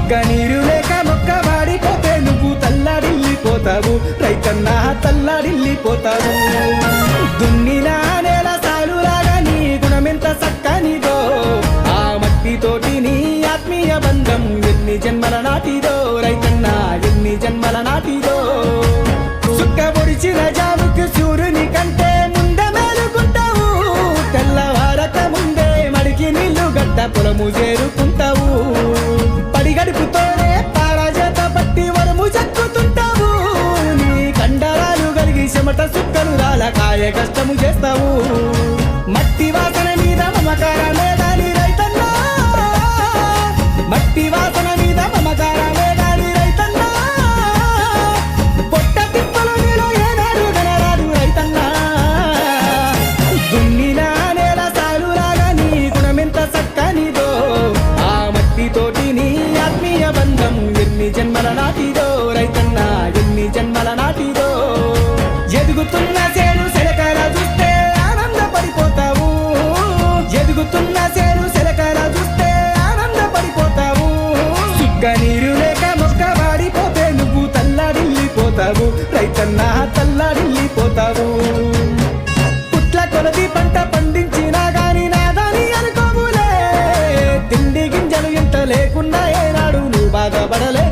సుక్క నీరు లేక మొక్క వాడిపోతే నువ్వు తల్లాడిల్లిపోతావు రైతన్నా తల్లాడిల్లిపోతావు దున్నినా నేల సాలులాగా నీ గుణమెంత సక్కనిదో ఆ మట్టితోటి నీ ఆత్మీయ బంధం ఎన్ని జన్మల నాటిదో రైతన్నా ఎన్ని జన్మల నాటిదో సుక్క పొడిచిన జాముకి సూర్యుని కంటే ముందే మేలుకుంటావు తెల్లవారక ముందే మడికి నీళ్లు గడ్డ పొలము చేరుకుంటావు పడిగడుపుతోనే పారాజత పట్టి వరము చెక్కుతుంటావు నీ కండరాలు కలిగి చెమట సుక్కలు రాలకాయ కష్టము చేస్తావు మట్టి వాసన మీద మమకారమే దాని రైతన్నా మట్టి వాసన మీద మమకారమే దాని రైతన్నా పొట్ట తిప్పలు నీలో ఏనాడు గనరాదు రైతన్నా దున్నినా నేల సాలులాగా నీ గుణమెంత సక్కనిదో ఆ మట్టితోటి నీ ఆత్మీయ బంధం ఎన్ని జన్మల నాటిదో రైతన్నా ఎన్ని జన్మల నాటిదో ఎదుగుతున్న చేను సెలకల చూస్తే ఆనందపడిపోతావు ఎదుగుతున్న చేను సెలకల చూస్తే ఆనందపడిపోతావు సుక్క నీరు లేక మొక్క వాడిపోతే నువ్వు తల్లాడిల్లిపోతావు రైతన్నా తల్లాడిల్లిపోతావు పుట్ల కొలది పంట పండించినా గాని నాదని అనుకోవులే తిండి గింజలు ఎంత లేకున్నా ఏనాడు నువ్వు బాధపడలే